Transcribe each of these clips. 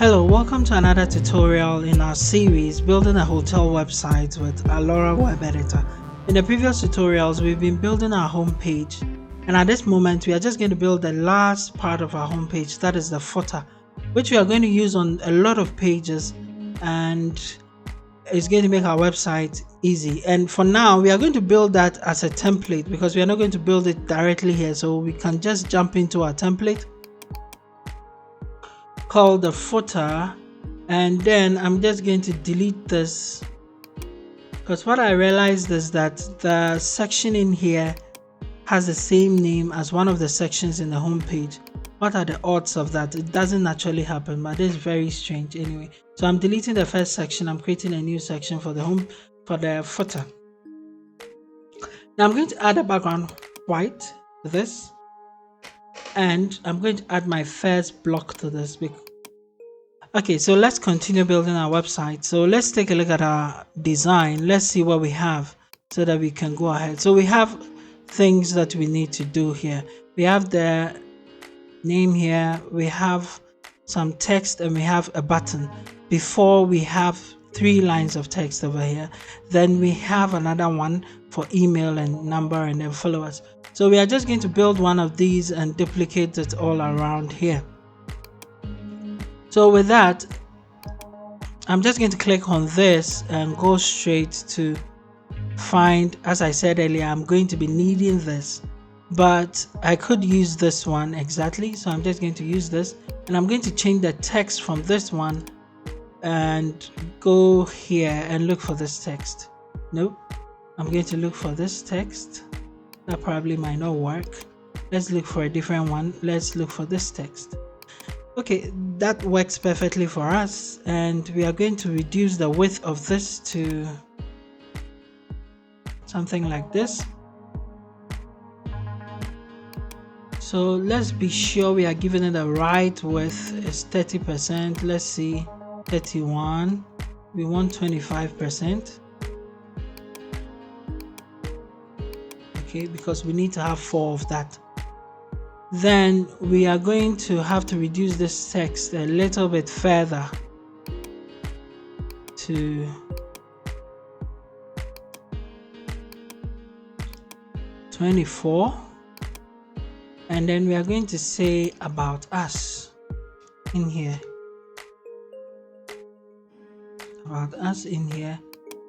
Hello, welcome to another tutorial in our series building a hotel website with Alora Web Editor. In the previous tutorials, we've been building our homepage, and at this moment, we are just going to build the last part of our homepage, that is the footer, which we are going to use on a lot of pages, and it's going to make our website easy. And for now, we are going to build that as a template because we are not going to build it directly here, so we can just jump into our template called the footer, and then I'm just going to delete this because what I realized is that the section in here has the same name as one of the sections in the home page. What are the odds of that? It doesn't naturally happen, but it's very strange anyway. So I'm deleting the first section. I'm creating a new section for the footer. Now I'm going to add a background white to this, and I'm going to add my first block to this. Okay, so let's continue building our website. So let's take a look at our design. Let's see what we have so that we can go ahead. So we have things that we need to do here. We have the name here, we have some text, and we have a button. Before, we have 3 lines of text over here. Then we have another one for email and number and then followers. So we are just going to build one of these and duplicate it all around here. So with that, I'm just going to click on this and go straight to find. As I said earlier, I'm going to be needing this, but I could use this one exactly. So I'm just going to use this, and I'm going to change the text from this one and go here and look for this text. Nope, I'm going to look for this text. That probably might not work. Let's look for a different one. Let's look for this text. Okay, that works perfectly for us, and we are going to reduce the width of this to something like this. So let's be sure we are giving it the right width. It's 30%. Let's see, 31. We want 25%. Okay, because we need to have 4 of that. Then we are going to have to reduce this text a little bit further to 24, and then we are going to say about us in here, about us in here,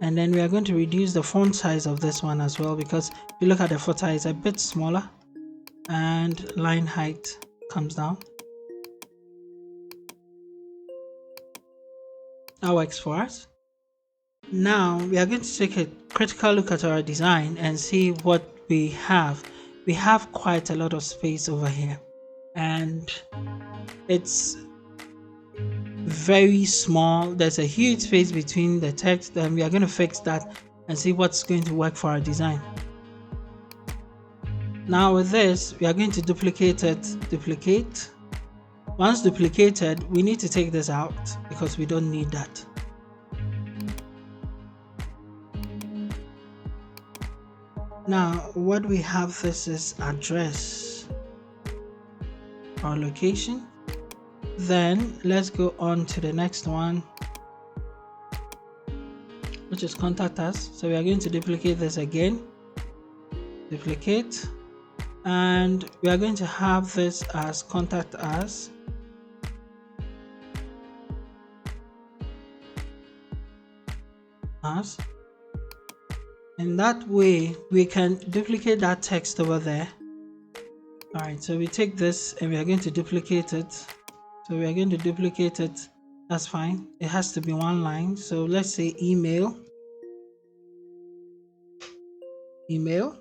and then we are going to reduce the font size of this one as well, because if you look at the footer, it's a bit smaller, and line height comes down. That works for us. Now we are going to take a critical look at our design and see what we have. We have quite a lot of space over here, and it's very small. There's a huge space between the text, and we are going to fix that and see what's going to work for our design. Now with this, we are going to duplicate it. Duplicate. Once duplicated, we need to take this out because we don't need that. Now what we have, this is address or location. Then let's go on to the next one, which is contact us. So we are going to duplicate this again. Duplicate. And we are going to have this as contact us. And that way we can duplicate that text over there. Alright, so we take this and we are going to duplicate it. So we are going to duplicate it. That's fine. It has to be 1 line. So let's say email. Email.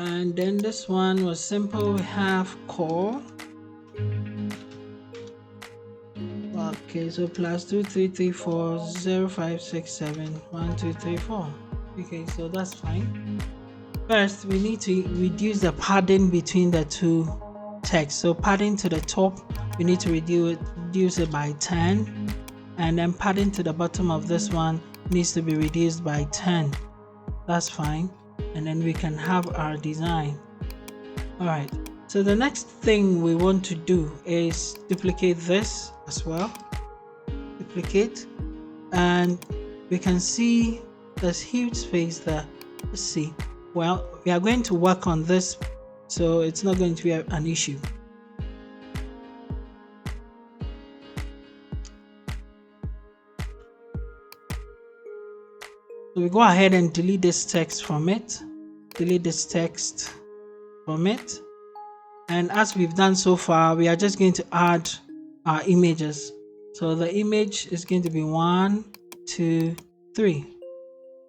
And then this one was simple. We have call. Okay, so +2334 0567 1234. Okay, so that's fine. First, we need to reduce the padding between the 2 texts. So padding to the top, we need to reduce it by 10, and then padding to the bottom of this one needs to be reduced by 10. That's fine. And then we can have our design. All right, so the next thing we want to do is duplicate this as well. Duplicate, and we can see there's huge space there. Let's see. Well, we are going to work on this, so it's not going to be an issue. So we go ahead and delete this text from it. Delete this text from it. And as we've done so far, we are just going to add our images. So the image is going to be 1, 2, 3.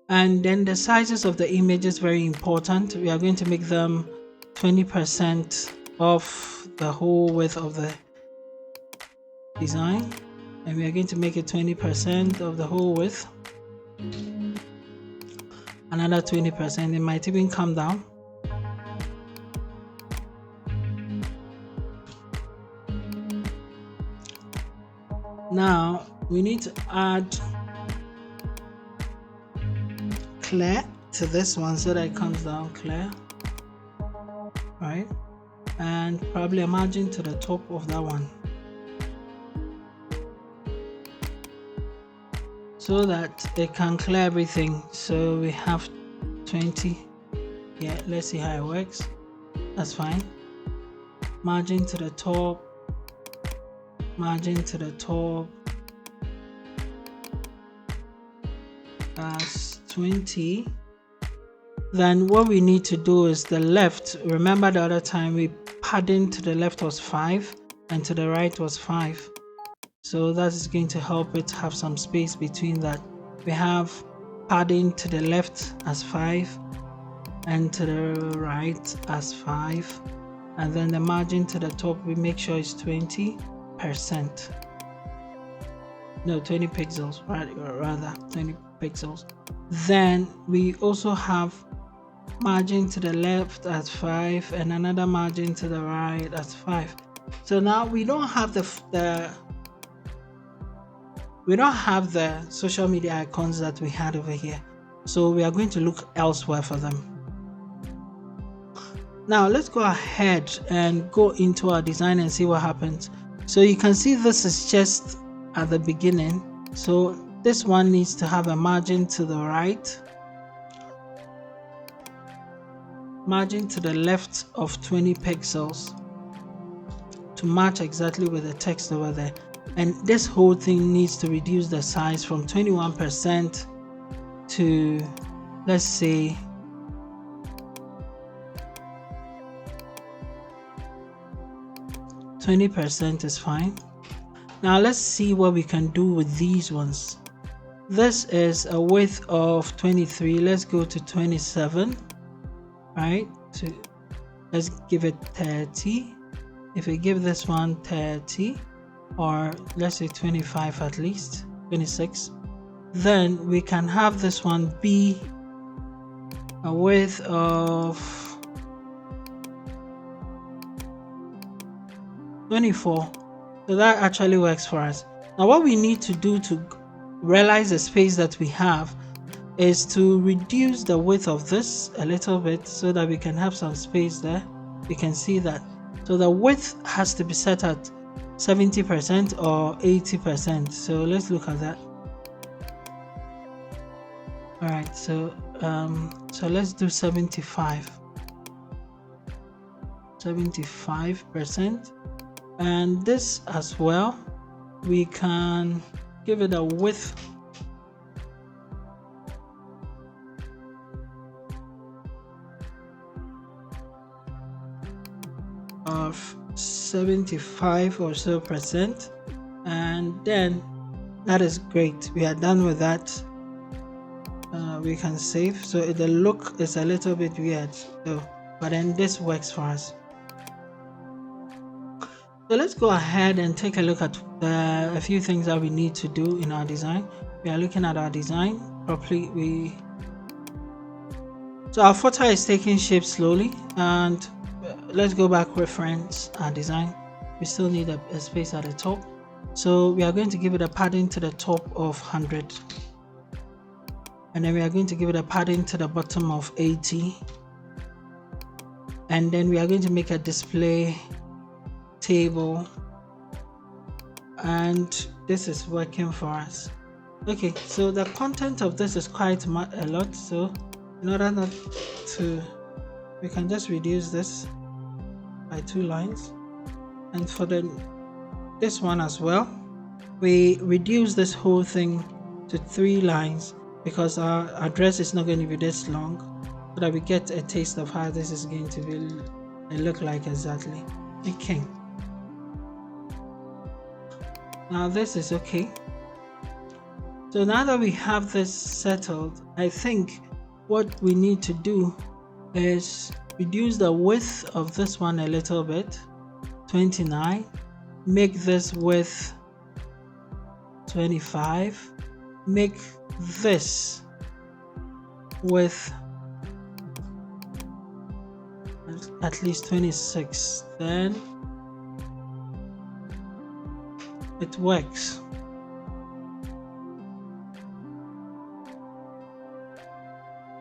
And then the sizes of the image is very important. We are going to make them 20% of the whole width of the design. And we are going to make it 20% of the whole width. Another 20%, it might even come down. Now we need to add clear to this one so that it comes down clear, right? And probably a margin to the top of that one so that it can clear everything. So we have 20. Yeah, let's see how it works. That's fine. Margin to the top, margin to the top. That's 20. Then what we need to do is the left. Remember the other time we padding to the left was 5 and to the right was 5. So that is going to help it have some space between that. We have padding to the left as 5 and to the right as 5. And then the margin to the top, we make sure it's 20%. No, 20 pixels, rather 20 pixels. Then we also have margin to the left at 5 and another margin to the right at 5. So now we don't have the social media icons that we had over here. So we are going to look elsewhere for them. Now let's go ahead and go into our design and see what happens. So you can see this is just at the beginning. So this one needs to have a margin to the right, margin to the left of 20 pixels to match exactly with the text over there. And this whole thing needs to reduce the size from 21% to, let's say, 20% is fine. Now let's see what we can do with these ones. This is a width of 23. Let's go to 27, right? So let's give it 30. If we give this one 30, or let's say 25 at least, 26, then we can have this one be a width of 24. So that actually works for us. Now what we need to do to realize the space that we have is to reduce the width of this a little bit so that we can have some space there. We can see that. So the width has to be set at 70% or 80%. So let's look at that. All right, so let's do 75%. And this as well, we can give it a width of 75 or so percent, and then that is great. We are done with that. We can save. So the look is a little bit weird though, but then this works for us. So let's go ahead and take a look at a few things that we need to do in our design. We are looking at our design properly. So our footer is taking shape slowly, and let's go back, reference our design. We still need a space at the top, so we are going to give it a padding to the top of 100. and then we are going to give it a padding to the bottom of 80, and then we are going to make a display table, and this is working for us. Okay, so the content of this is quite a lot, so in order not to, we can just reduce this by 2 lines, and for this one as well, we reduce this whole thing to 3 lines because our address is not going to be this long, so that we get a taste of how this is going to be look like exactly. Okay, now this is okay. So now that we have this settled, I think what we need to do is reduce the width of this one a little bit, 29, make this width 25, make this width at least 26, then it works.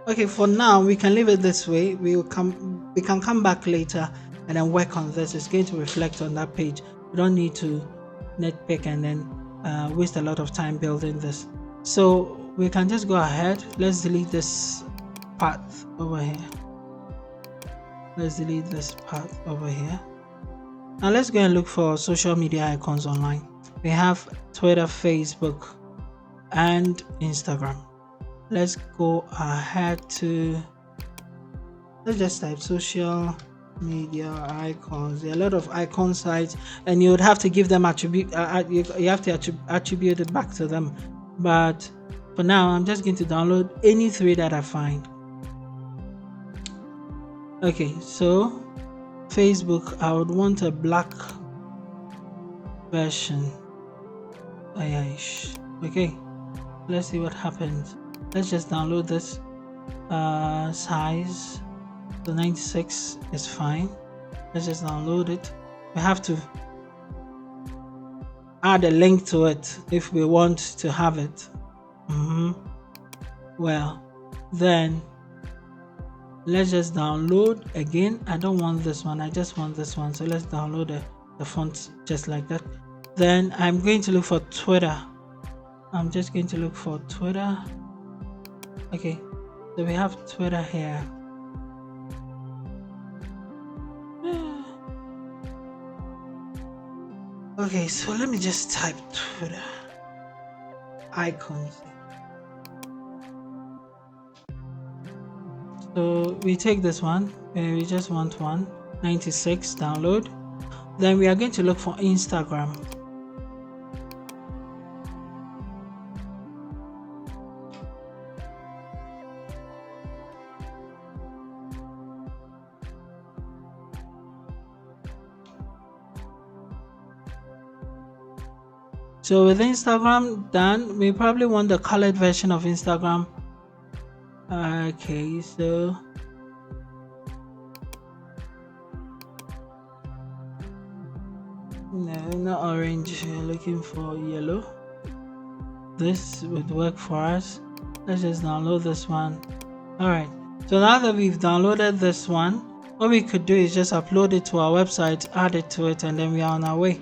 Okay, for now we can leave it this way. We can come back later and then work on this. It's going to reflect on that page. We don't need to nitpick and then waste a lot of time building this. So we can just go ahead. Let's delete this path over here. Let's delete this path over here. Now let's go and look for social media icons online. We have Twitter, Facebook, and Instagram. Let's go ahead to, let's just type social media icons. There are a lot of icon sites, and you would have to give them attribute. You have to attribute it back to them. But for now, I'm just going to download any 3 that I find. Okay, so Facebook, I would want a black version. Okay, let's see what happens. Let's just download this size. The 96 is fine. Let's just download it. We have to add a link to it if we want to have it. Well, then let's just download again. I don't want this one, I just want this one. So let's download the font just like that. Then I'm going to look for Twitter. I'm just going to look for Twitter. Okay, so we have Twitter here. Okay, so let me just type Twitter icons. So we take this one, we just want 96, download. Then we are going to look for Instagram. So with Instagram done, we probably want the colored version of Instagram. Okay, so no, not orange, we're looking for yellow. This would work for us. Let's just download this one. Alright, so now that we've downloaded this one, what we could do is just upload it to our website, add it to it, and then we are on our way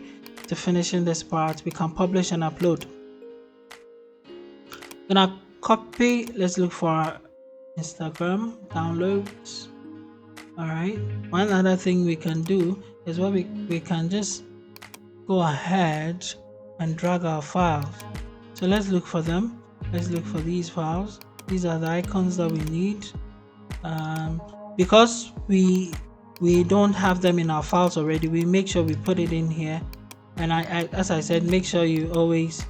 to finishing this part. We can publish and upload. Gonna copy, let's look for our Instagram downloads. Alright, one other thing we can do is what we can just go ahead and drag our files. So let's look for them. Let's look for these files. These are the icons that we need. Because we don't have them in our files already, we make sure we put it in here. And as I said, make sure you always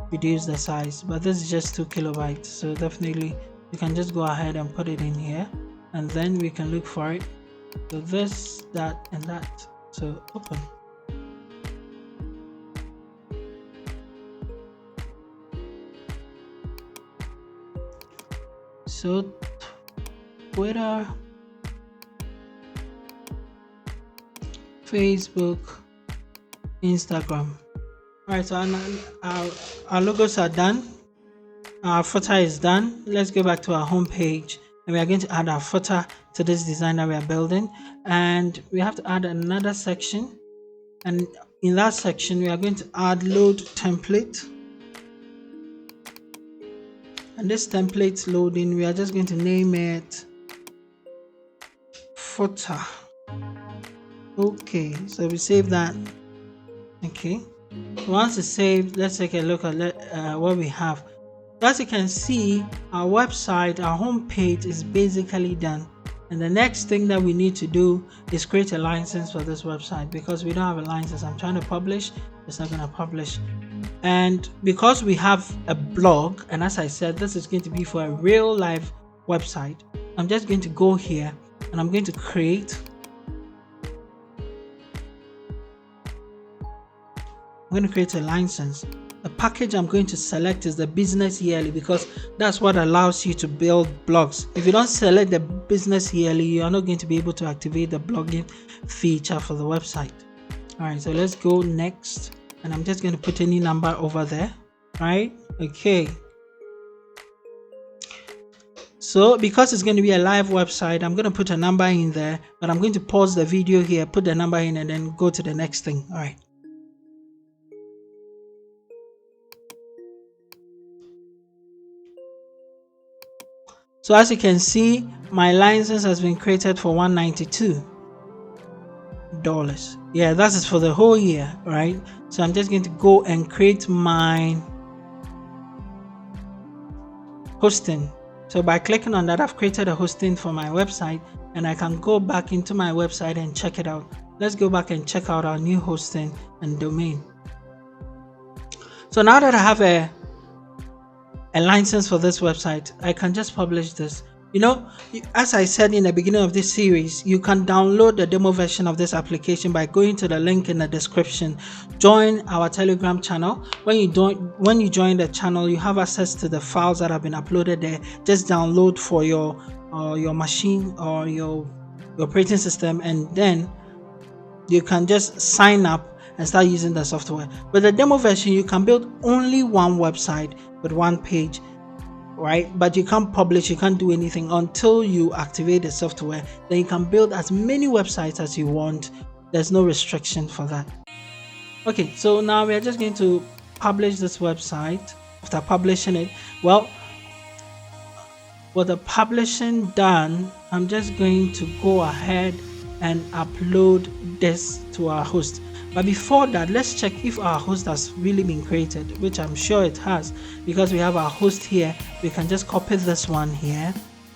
reduce the size, but this is just 2 kilobytes, so definitely you can just go ahead and put it in here, and then we can look for it. So this, that, and that. So open. So Twitter, Facebook, Instagram. Alright, so our logos are done. Our footer is done. Let's go back to our home page, and we are going to add our footer to this design that we are building, and we have to add another section, and in that section we are going to add load template. And this template loading, we are just going to name it footer. Okay, so we save that. Okay, once it's saved, let's take a look at what we have. As you can see, our website, our home page is basically done, and the next thing that we need to do is create a license for this website, because we don't have a license. I'm trying to publish, it's not going to publish. And because we have a blog, and as I said, this is going to be for a real live website, I'm just going to go here and I'm going to create. I'm going to create a license. The package I'm going to select is the business yearly, because that's what allows you to build blogs. If you don't select the business yearly, you are not going to be able to activate the blogging feature for the website. All right, so let's go next, and I'm just going to put any number over there, right? Okay. So because it's going to be a live website, I'm going to put a number in there, but I'm going to pause the video here, put the number in, and then go to the next thing. All right. So as you can see, my license has been created for $192. Yeah, that is for the whole year, right? So I'm just going to go and create my hosting. So by clicking on that, I've created a hosting for my website, and I can go back into my website and check it out. Let's go back and check out our new hosting and domain. So now that I have a license for this website, I can just publish this. You know, as I said in the beginning of this series, you can download the demo version of this application by going to the link in the description. Join our Telegram channel. When you join the channel, you have access to the files that have been uploaded there. Just download for your machine or your operating system, and then you can just sign up and start using the software. With the demo version, you can build only one website with one page, right? But you can't publish, you can't do anything until you activate the software. Then you can build as many websites as you want. There's no restriction for that. Okay, so now we are just going to publish this website. After publishing it, well, with the publishing done, I'm just going to go ahead and upload this to our host. But before that, let's check if our host has really been created, which I'm sure it has, because we have our host here. We can just copy this one here,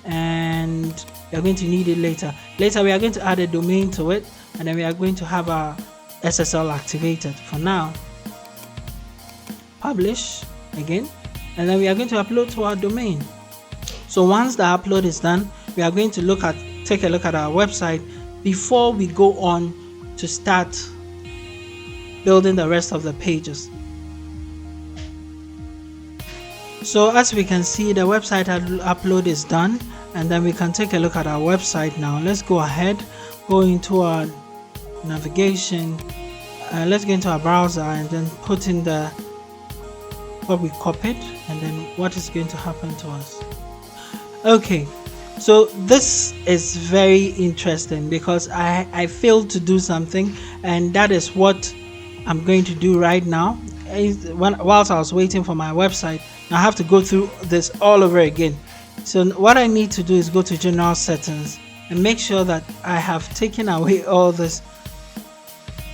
and we are going to need it later. Later, we are going to add a domain to it, and then we are going to have our SSL activated. For now, publish again, and then we are going to upload to our domain. So once the upload is done, we are going to take a look at our website before we go on to start building the rest of the pages. So as we can see, the website upload is done, and then we can take a look at our website now. Let's go ahead, go into our navigation, let's go into our browser and then put in what we copied, and then what is going to happen to us. Okay, so this is very interesting because I failed to do something, and that is what I'm going to do right now. Whilst I was waiting for my website, I have to go through this all over again. So what I need to do is go to general settings and make sure that I have taken away all this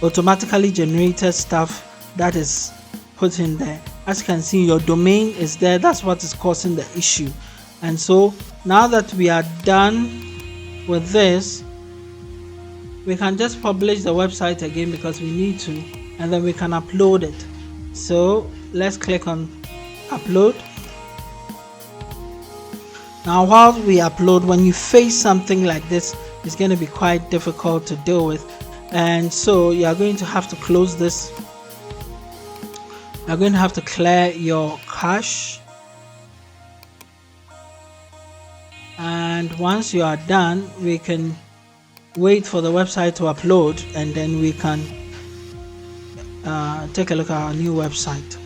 automatically generated stuff that is put in there. As you can see, your domain is there. That's what is causing the issue. And so now that we are done with this, we can just publish the website again because we need to, and then we can upload it. So let's click on upload. Now while we upload, when you face something like this, it's going to be quite difficult to deal with, and so you are going to have to close this. You're going to have to clear your cache, and once you are done, we can wait for the website to upload, and then we can take a look at our new website.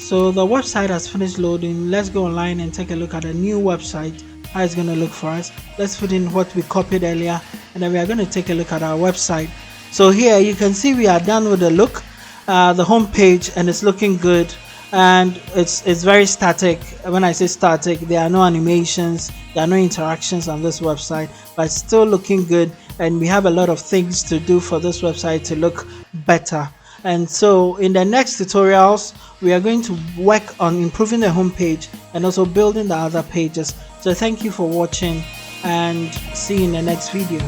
So the website has finished loading. Let's go online and take a look at a new website, how it's going to look for us. Let's put in what we copied earlier, and then we are going to take a look at our website. So here you can see we are done with the look, the home page, and it's looking good, and it's very static. When I say static, there are no animations, there are no interactions on this website, but it's still looking good, and we have a lot of things to do for this website to look better. And so in the next tutorials, we are going to work on improving the home page and also building the other pages. So thank you for watching, and see you in the next video.